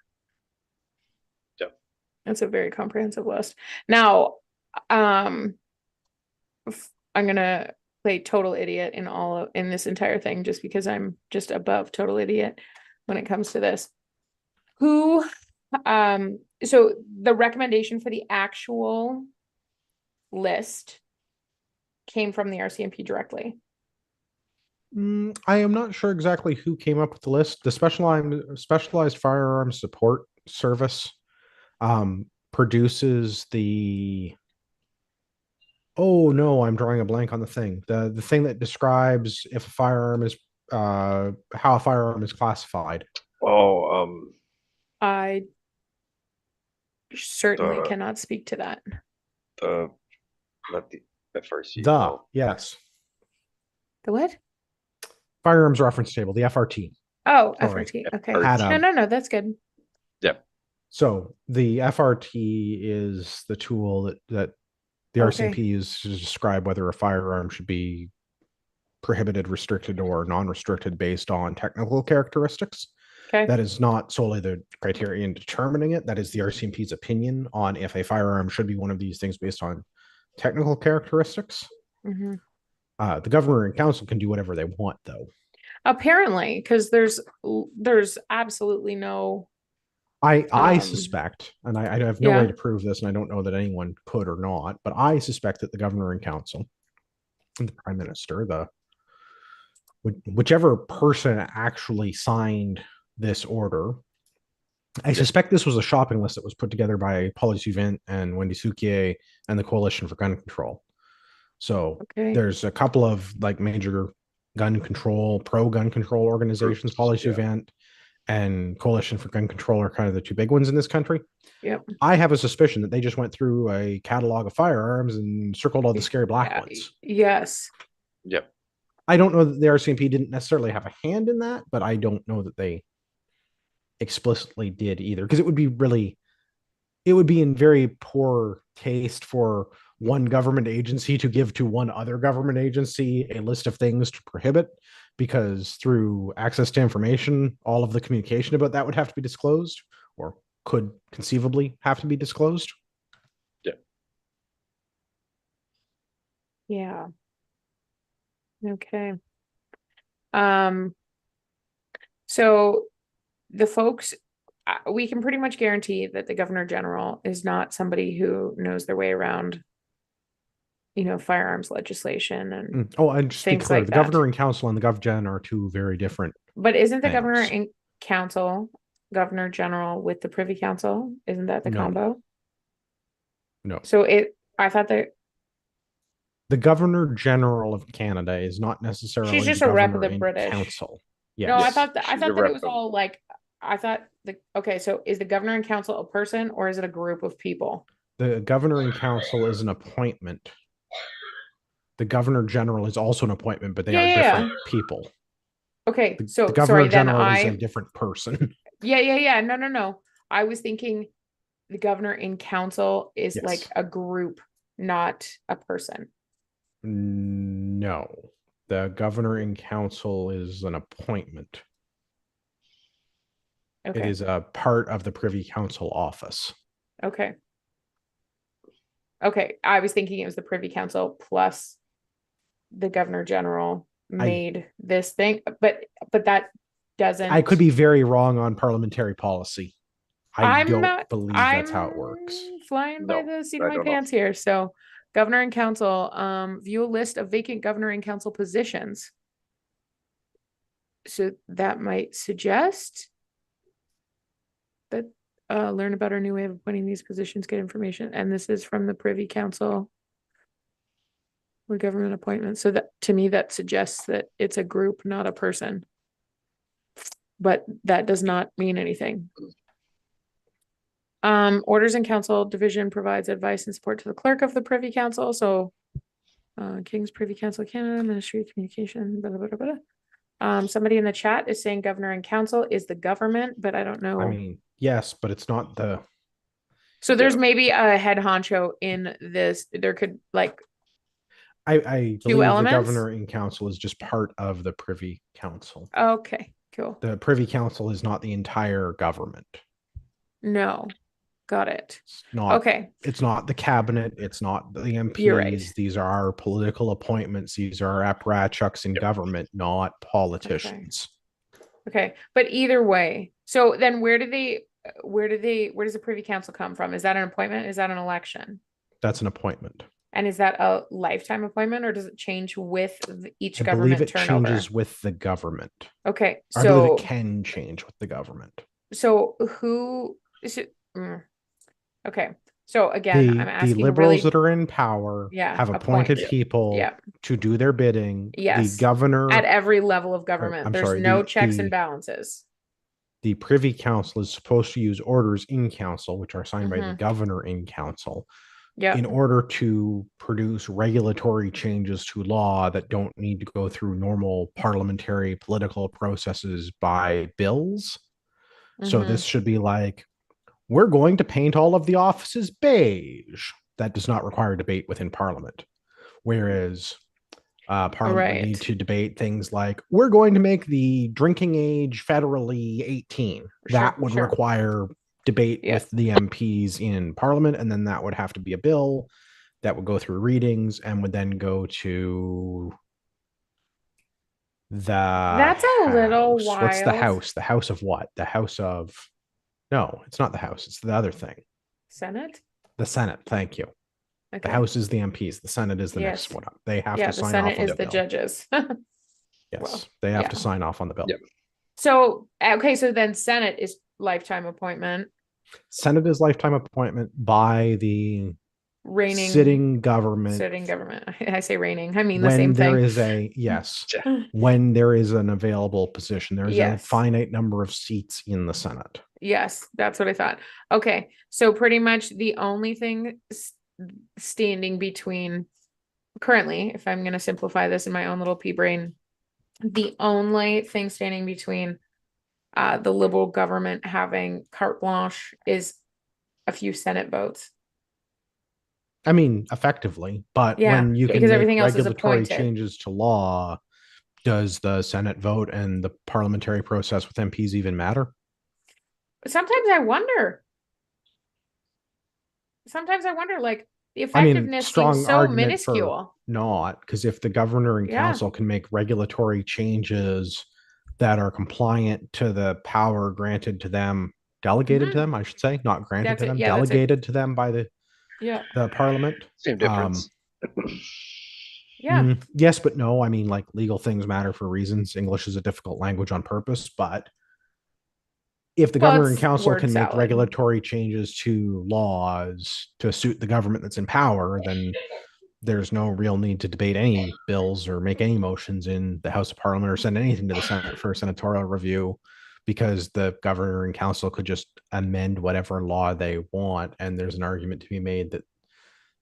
Yep. It's a very comprehensive list. Now, I'm gonna play total idiot in this entire thing just because I'm just above total idiot when it comes to this. Who, so the recommendation for the actual list came from the RCMP directly. I am not sure exactly who came up with the list. The Specialized Firearms Support Service produces the. Oh no, I'm drawing a blank on the thing. The thing that describes if a firearm is how a firearm is classified. Oh, I certainly the cannot speak to that. the not the FRC. The yes, The what? firearms reference table, the FRT. Oh, Sorry. FRT. Okay. Had No, that's good. Yep. So the FRT is the tool that the Okay. RCMP uses to describe whether a firearm should be prohibited, restricted, or non-restricted based on technical characteristics. Okay. That is not solely the criteria in determining it. That is the RCMP's opinion on if a firearm should be one of these things based on technical characteristics. Mm-hmm. The governor and council can do whatever they want, though. Apparently, because there's absolutely no I suspect, and I have no way yeah. to prove this, and I don't know that anyone could or not, but I suspect that the governor and council and the prime minister, whichever person actually signed this order, I suspect this was a shopping list that was put together by Paul Souvent and Wendy Sukier and the Coalition for Gun Control. So Okay. there's a couple of like major pro gun control organizations. Paul Souvent and Coalition for Gun Control are kind of the two big ones in this country. Yep. I have a suspicion that they just went through a catalog of firearms and circled all the scary black ones. Yes. Yep. I don't know that the RCMP didn't necessarily have a hand in that, but I don't know that they explicitly did either, because it would be in very poor taste for one government agency to give to one other government agency a list of things to prohibit, because through access to information, all of the communication about that would have to be disclosed, or could conceivably have to be disclosed. Yeah. Okay. So the folks, we can pretty much guarantee that the governor general is not somebody who knows their way around, firearms legislation and Oh, and just to be things clear, like the that. governor and council and the gov gen are two very different. But isn't the things. governor in council, governor general with the privy council? Isn't that the No. combo? No. So I thought that The governor general of Canada is not necessarily she's just the a rep of governor the in British. council. No, Yes. I thought that it was all like, I thought okay, so is the governor and council a person or is it a group of people? The governor and council is an appointment. The governor general is also an appointment, but they are different people. Okay, The so governor sorry, then general is a different person. yeah. No. I was thinking the governor in council is Yes. like a group, not a person. No. The governor in council is an appointment. Okay. It is a part of the Privy Council office. Okay. I was thinking it was the Privy Council plus the Governor General made this thing, but that doesn't. I could be very wrong on parliamentary policy. I don't not believe that's how it works. Flying by the seat of my pants here. So, Governor and Council, view a list of vacant Governor and Council positions. So that might suggest that learn about our new way of appointing these positions, get information, and this is from the Privy Council or government appointments. So that to me that suggests that it's a group, not a person. But that does not mean anything. Orders and Council Division provides advice and support to the clerk of the Privy Council. So King's Privy Council Canada, Ministry of Communication, blah, blah, blah, blah. Somebody in the chat is saying Governor and Council is the government, but I don't know. I mean, yes, but it's not the. So there's maybe a head honcho in this. There could I believe the governor in council is just part of the Privy Council. Okay, cool. The Privy Council is not the entire government. No, got it. It's not, okay. It's not the cabinet. It's not the MPs. You're right. These are our political appointments. These are apparatchiks in government, not politicians. Okay, but either way, so then where does the Privy Council come from? Is that an appointment? Is that an election? That's an appointment. And is that a lifetime appointment or does it change with each government I believe it turnover? changes with the government. Okay, I believe it can change with the government. So who is it? Okay, so again, I'm asking the liberals that are in power have appointed people to do their bidding. Yes, the governor at every level of government. There's no checks and balances. The Privy Council is supposed to use orders in council, which are signed by the governor in council, in order to produce regulatory changes to law that don't need to go through normal parliamentary political processes by bills. So this should be like, we're going to paint all of the offices beige. That does not require debate within Parliament. Whereas Parliament would need to debate things like, we're going to make the drinking age federally 18. That would require debate with the MPs in Parliament, and then that would have to be a bill that would go through readings and would then go to That's a little What's the wild. House? The House of what? The House of, no, it's not the House. It's the other thing. Senate? The Senate. Thank you. The Okay. House is the MPs. The Senate is the next Yes. one up. They have Yeah, to the sign Senate off on is the the bill. judges. Yes, Well, they have yeah. to sign off on the bill. Yep. So, okay, so then Senate is lifetime appointment. Senate is lifetime appointment by the Reigning sitting government. sitting government. I say reigning. I mean the When same there thing. is a, yes, when there is an available position, there's a Yes. finite number of seats in the Senate. Yes, that's what I thought. Okay, so pretty much the only thing standing between currently, if I'm going to simplify this in my own little pea brain, the only thing standing between the Liberal government having carte blanche is a few Senate votes. I mean, effectively, but Yeah, when you can because make everything else is regulatory appointed. changes to law, does the Senate vote and the parliamentary process with MPs even matter? Sometimes I wonder. Like, the I mean, effectiveness seems strong so argument for minuscule. not, because if the governor and Yeah. council can make regulatory changes that are compliant to the power granted to them, delegated to them, I should say, not granted That's to it. them, Yeah, that's it. delegated to them by Yeah. the parliament. Same difference. Yeah. Yes, but no. I mean, like, legal things matter for reasons. English is a difficult language on purpose, but if the Well, governor and it's council word can make salad. regulatory changes to laws to suit the government that's in power, then there's no real need to debate any bills or make any motions in the House of Parliament or send anything to the Senate for senatorial review, because the governor and council could just amend whatever law they want. And there's an argument to be made that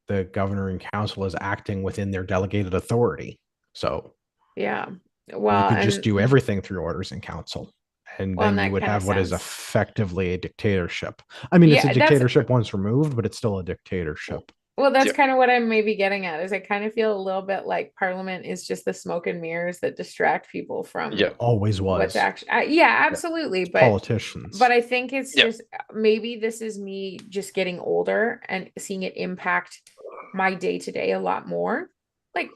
the governor and council is acting within their delegated authority. So Yeah. you Well, could just do everything through orders in council. And well, then in you that would kind of have what is sense. effectively a dictatorship. I mean, it's a Yeah, that's dictatorship once removed, but it's still a dictatorship. well, that's Yeah. kind of what I'm maybe getting at, is I kind of feel a little bit like Parliament is just the smoke and mirrors that distract people from Yeah. Always what's was. actually, yeah, absolutely. Politicians. But I think it's Yeah. just maybe this is me just getting older and seeing it impact my day to day a lot more. Like,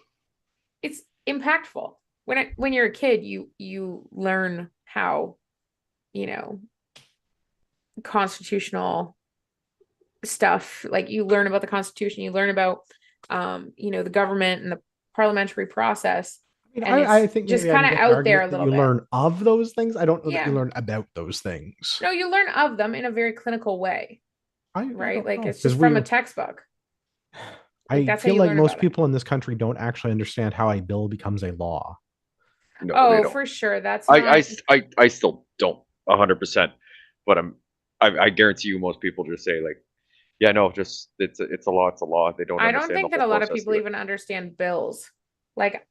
it's impactful. When you're a kid, you learn how, you know, constitutional stuff, like you learn about the Constitution, you learn about the government and the parliamentary process. I mean, And I it's think just maybe I kind can of get the out there a argument that little you bit. learn of those things. I don't know that Yeah. you learn about those things. No, you learn of them in a very clinical way, right? don't Like, know, it's just 'cause from a textbook. Like, I that's how feel you like learn most about it. people in this country don't actually understand how a bill becomes a law. No, they Oh, don't. for sure. That's I still don't 100%, but I guarantee you most people just say like, yeah, no, just it's a law, it's a law. They don't I don't understand think the that a whole lot of process people to it. even understand bills. Like,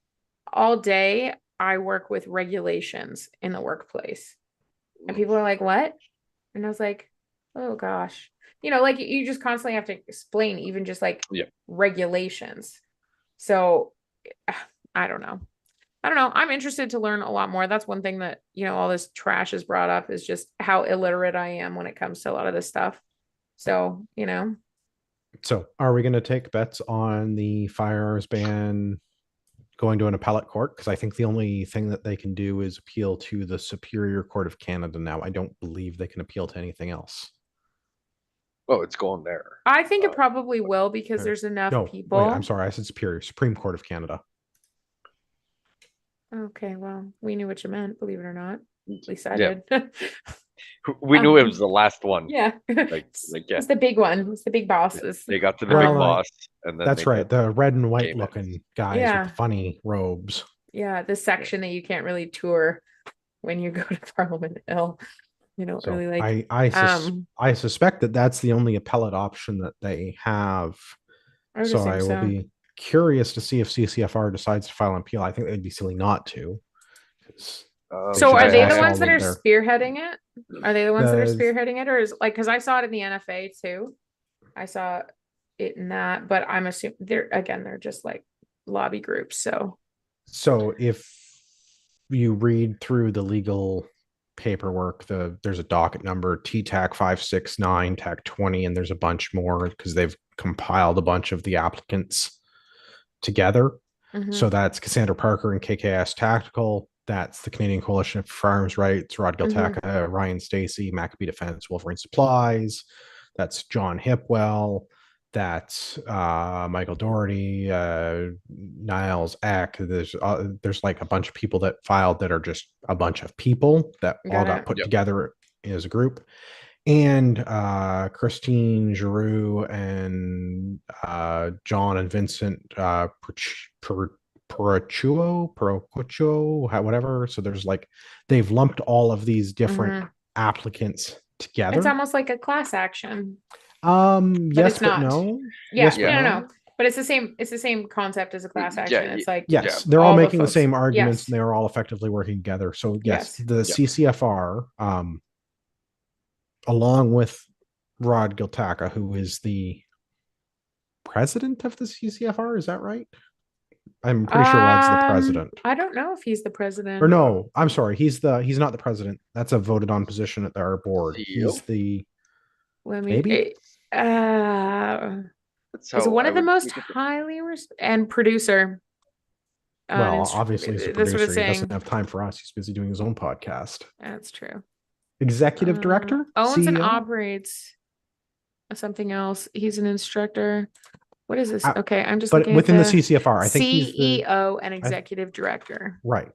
all day I work with regulations in the workplace. And people are like, what? And I was like, oh gosh. Like, you just constantly have to explain even just like Yeah. regulations. So I don't know. I'm interested to learn a lot more. That's one thing that, all this trash is brought up, is just how illiterate I am when it comes to a lot of this stuff. So, So are we going to take bets on the firearms ban going to an appellate court? Because I think the only thing that they can do is appeal to the Superior Court of Canada now. I don't believe they can appeal to anything else. Oh, it's going there. I think it probably will, because there's enough people. Wait, I'm sorry. I said Supreme Court of Canada. Okay, well, we knew what you meant, believe it or not. At least I did. We knew it was the last one. Yeah. Like yeah. It's the big one. It's the big bosses. They got to the big boss, and then that's right. The red and white looking guys Yeah. with the funny robes. Yeah, the section that you can't really tour when you go to Parliament Hill. So really like. I suspect that that's the only appellate option that they have. So I will be curious to see if CCFR decides to file an appeal. I think they'd be silly not to. So are they the ones that are spearheading it? Are they the ones that are spearheading it, or is like, because I saw it in the NFA too. I saw it in that, but I'm assuming they're just like lobby groups. So if you read through the legal paperwork, there's a docket number TTAC 569 TAC 20, and there's a bunch more because they've compiled a bunch of the applicants together. So that's Cassandra Parker and KKS Tactical, That's the Canadian Coalition for Farmers' Rights, Rod Giltaca, Ryan Stacey, Maccabee Defense, Wolverine Supplies. That's John Hipwell. That's Michael Doherty, Niles Eck. There's like a bunch of people that filed that are just a bunch of people that all got put together as a group. And Christine Giroux and John and Vincent Parachuo, whatever. So there's like they've lumped all of these different applicants together. It's almost like a class action. Yes, but no. Yeah, yes, but no. But it's the same concept as a class action. It's like they're all making the same arguments and they're all effectively working together. So yes. The CCFR, along with Rod Giltaca, who is the president of the CCFR, is that right? I'm pretty sure Rod's the president. I don't know if he's the president. Or no, I'm sorry. He's not the president. That's a voted on position at our board. He's the maybe. Is one of the most highly and producer. Well, obviously he's a producer. He doesn't have time for us. He's busy doing his own podcast. That's true. Executive director? Owns and operates something else. He's an instructor. What is this? Okay, I'm just looking within the CCFR, I think he's CEO and executive director. Right.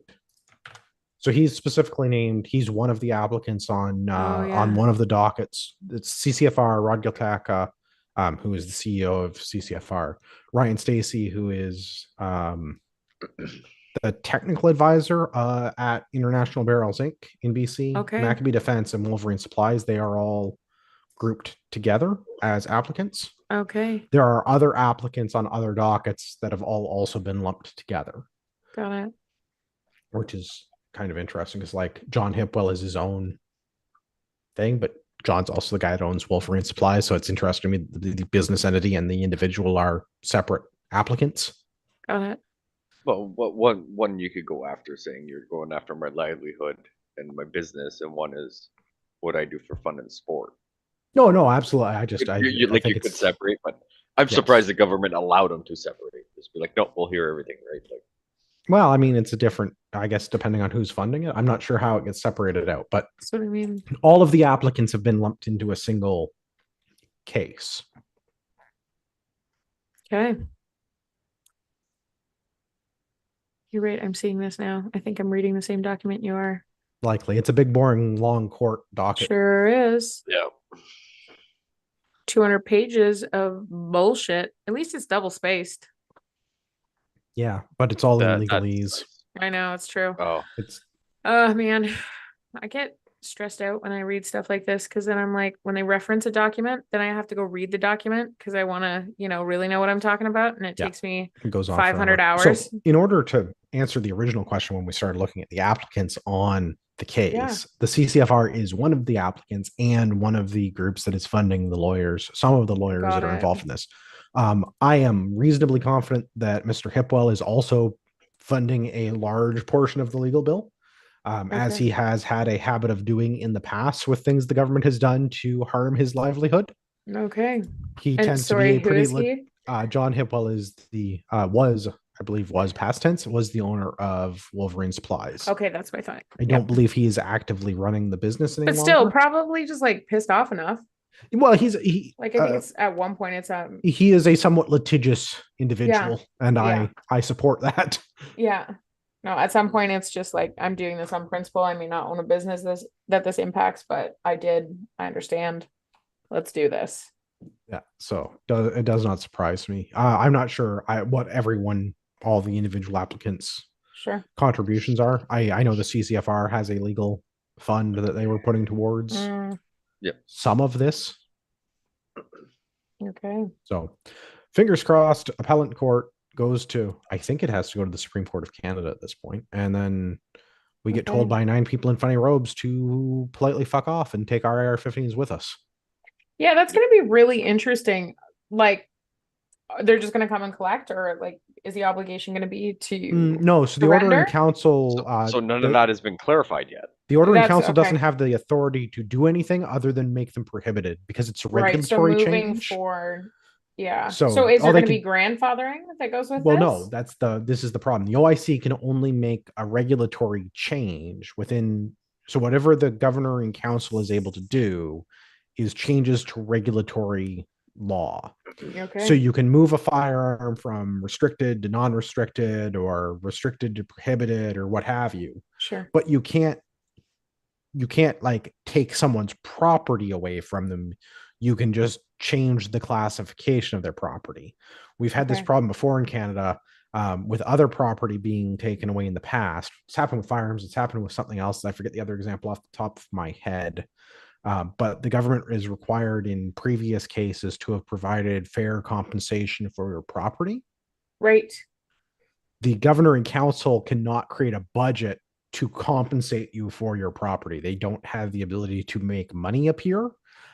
So he's specifically named. He's one of the applicants on one of the dockets. It's CCFR. Rod Giltaca, who is the CEO of CCFR. Ryan Stacey, who is the technical advisor at International Barrels Inc. in BC. Okay. Maccabee Defense and Wolverine Supplies. They are all grouped together as applicants. Okay. There are other applicants on other dockets that have all also been lumped together. Got it. Which is kind of interesting because like John Hipwell is his own thing, but John's also the guy that owns Wolverine Supplies. So it's interesting to me the business entity and the individual are separate applicants. Got it. Well, one you could go after saying you're going after my livelihood and my business, and one is what I do for fun and sport. No, absolutely. I think you could separate, but I'm surprised the government allowed them to separate. Just be like, no, we'll hear everything, right? Like, well, I mean, it's a different, I guess, depending on who's funding it. I'm not sure how it gets separated out, but that's what I mean. All of the applicants have been lumped into a single case. Okay. You're right. I'm seeing this now. I think I'm reading the same document you are. Likely. It's a big, boring, long court docket. Sure is. Yeah. 200 pages of bullshit. At least it's double spaced. Yeah, but it's all in legalese. I know, it's true. Oh, man, I get stressed out when I read stuff like this because then I'm like, when they reference a document, then I have to go read the document because I want to, really know what I'm talking about, and it takes me it goes on 500 hours. So, in order to answer the original question when we started looking at the applicants on the case, the CCFR is one of the applicants and one of the groups that is funding the lawyers, some of the lawyers that are involved in this. I am reasonably confident that Mr. Hipwell is also funding a large portion of the legal bill, as he has had a habit of doing in the past with things the government has done to harm his livelihood. Okay. He tends to be a pretty... John Hipwell is was past tense, was the owner of Wolverine Supplies. Okay, that's what I thought. I don't believe he is actively running the business any longer. But still, probably just like pissed off enough. Well, I think it's at one point it's he is a somewhat litigious individual, and I support that. Yeah. No, at some point it's just like, I'm doing this on principle. I may not own a business that this impacts, but I understand. Let's do this. Yeah. So it does not surprise me. I'm not sure what all the individual applicants' contributions are. I know the CCFR has a legal fund that they were putting towards some of this. Okay. So fingers crossed, appellate court goes to, I think it has to go to the Supreme Court of Canada at this point, and then we get told by 9 people in funny robes to politely fuck off and take our AR-15s with us. Yeah, that's going to be really interesting. Like, they're just going to come and collect, or like, is the obligation going to be to no? So the order in council. So none of that has been clarified yet. The order in council doesn't have the authority to do anything other than make them prohibited because it's a regulatory change. Yeah. So So is all there they going to be can, grandfathering that goes with well, no, this? this is the problem. The OIC can only make a regulatory change within, so whatever the governor and council is able to do is changes to regulatory law. So Okay. you can move a firearm from restricted to non-restricted or restricted to prohibited or what have you. Sure. But you can't like take someone's property away from them. You can just change the classification of their property. We've had this Okay. problem before in Canada with other property being taken away in the past. It's happened with firearms. It's happened with something else. I forget the other example off the top of my head. But the government is required in previous cases to have provided fair compensation for your property. Right. The governor and council cannot create a budget to compensate you for your property. They don't have the ability to make money appear.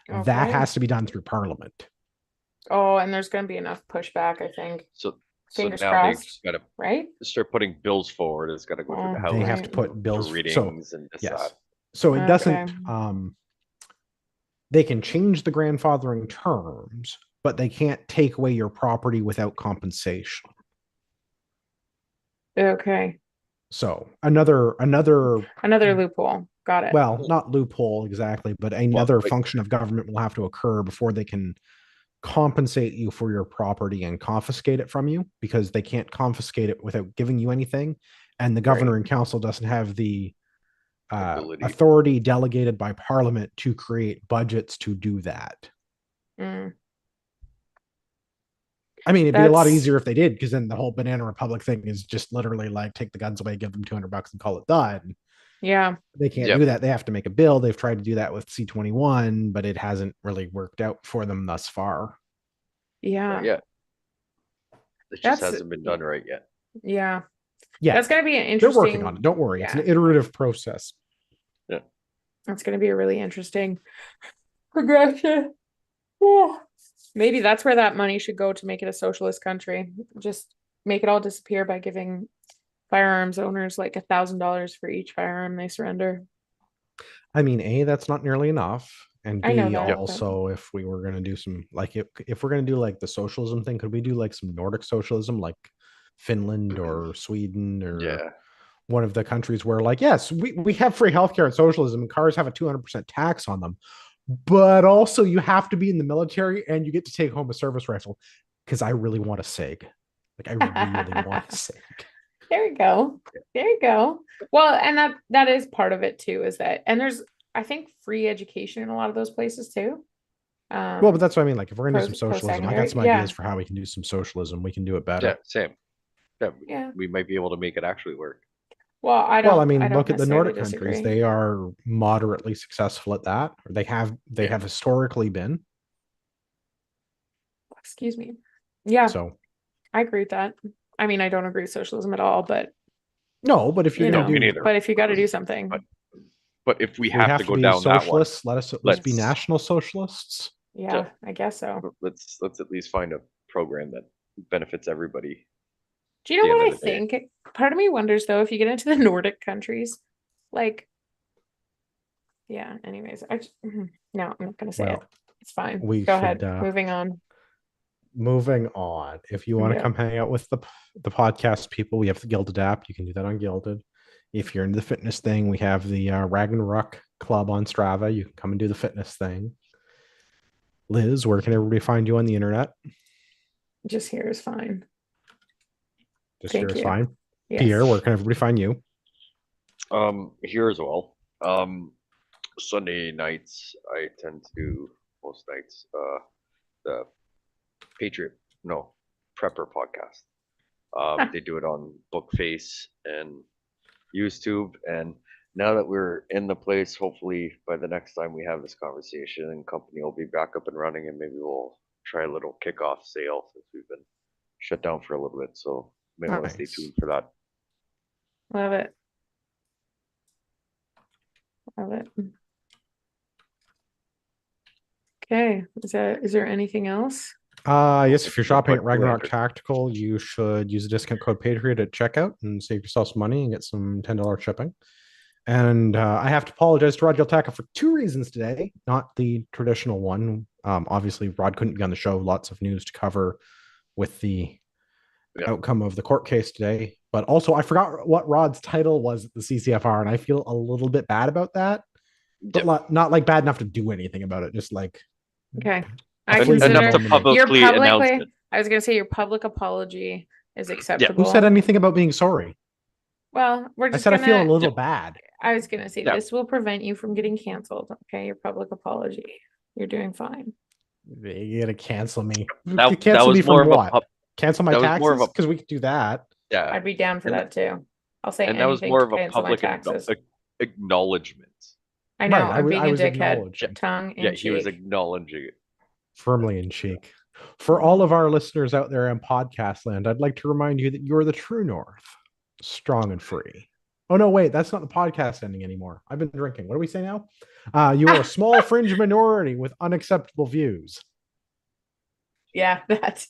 That Okay. has to be done through parliament. Oh, and there's going to be enough pushback, I think. So Fingers now they've crossed. got to Right? start putting bills forward. It's got to go through the Oh, house. They have to right. put bills for so readings and this yes. that. So it Okay. doesn't they can change the grandfathering terms, but they can't take away your property without compensation. Okay. So another loophole. Got it. well, not loophole exactly, but another like- function of government will have to occur before they can compensate you for your property and confiscate it from you, because they can't confiscate it without giving you anything. And the governor Right. and council doesn't have the Ability. authority delegated by parliament to create budgets to do that. Mm. I mean, it'd be a lot That's easier if they did, because then the whole Banana Republic thing is just literally like take the guns away, give them $200 and call it done. yeah. They can't Yep. do that. They have to make a bill. They've tried to do that with C-21, but it hasn't really worked out for them thus far. Yeah. Yeah. It just That's- hasn't been done right yet. Yeah. Yeah, That's going to be an they're interesting. working on it. Don't worry. It's an Yeah. iterative process. That's going to be a really interesting progression. Oh, maybe that's where that money should go to make it a socialist country. Just make it all disappear by giving firearms owners like $1,000 for each firearm they surrender. I mean, A, that's not nearly enough. And I know B, that, but- also, if we were going to do some, like, if we're going to do like the socialism thing, could we do like some Nordic socialism, like Finland or Sweden or Yeah. one of the countries where, like, yes, we have free healthcare and socialism, and cars have a 200% tax on them, but also you have to be in the military and you get to take home a service rifle, because I really want a SIG. Like, I really want a SIG. There you go. There you go. Well, and that is part of it too, is that, and there's, I think, free education in a lot of those places too. Well, but that's what I mean. Like, if we're gonna do some socialism, I got post-secondary, some yeah. ideas for how we can do some socialism. We can do it better. Yeah. Same. Yeah. Yeah. We might be able to make it actually work. Well, I don't. Well, I mean, don't look at the necessarily Nordic countries. disagree. They are moderately successful at that. Or they have historically been. Excuse me. Yeah, So I agree with that. I mean, I don't agree with socialism at all, but no, but if you're you gonna know, me do, neither. but if you got to do something, But if we we have to go be down that one, socialists, let us at least be let's- national socialists. yeah, I guess so. let's at least find a program that benefits everybody. Do you know the end what I of the day. think? Part of me wonders though, if you get into the Nordic countries, like, yeah. Anyways, no, I'm not gonna say it. Well, It's fine. we Go should, ahead. Moving on. Moving on. If you want to Yeah. come hang out with the podcast people, we have the Gilded app. You can do that on Gilded. If you're into the fitness thing, we have the Ragnarok Club on Strava. You can come and do the fitness thing. Liz, where can everybody find you on the internet? Just here is fine. Just Thank here is you. fine. Yes. Pierre, where can everybody find you? Here as well. Sunday nights I tend to most nights the Prepper podcast. They do it on Bookface and YouTube, and now that we're in the place, hopefully by the next time we have this conversation, and company will be back up and running, and maybe we'll try a little kickoff sale since we've been shut down for a little bit. So may want to stay Nice. tuned for that. Love it. Love it. Okay. Is there anything else? Yes, if you're shopping at Like Ragnarok 200. Tactical, you should use the discount code Patriot at checkout and save yourself some money and get some $10 shipping. And I have to apologize to Rod Giltaca for two reasons today, not the traditional one. Obviously, Rod couldn't be on the show. Lots of news to cover with the outcome of the court case today. But also, I forgot what Rod's title was at the CCFR, and I feel a little bit bad about that. But not like bad enough to do anything about it. Just like Okay. Enough to publicly announce it. I was going to say your public apology is acceptable. Who said anything about being sorry? Well, we're just. I feel a little bad. I was going to say this will prevent you from getting canceled. Okay, your public apology. You're doing fine. You're gonna cancel me. That was more of what? Cancel my taxes because we could do that. Yeah, I'd be down for that too. I'll say and that was more of a public acknowledgement. I know. I'm being a dickhead. Tongue in cheek. He was acknowledging it firmly in cheek. For all of our listeners out there in podcast land, I'd like to remind you that you're the true north, strong and free. Oh no, wait, that's not the podcast ending anymore. I've been drinking. What do we say now? You are a small fringe minority with unacceptable views. Yeah, that's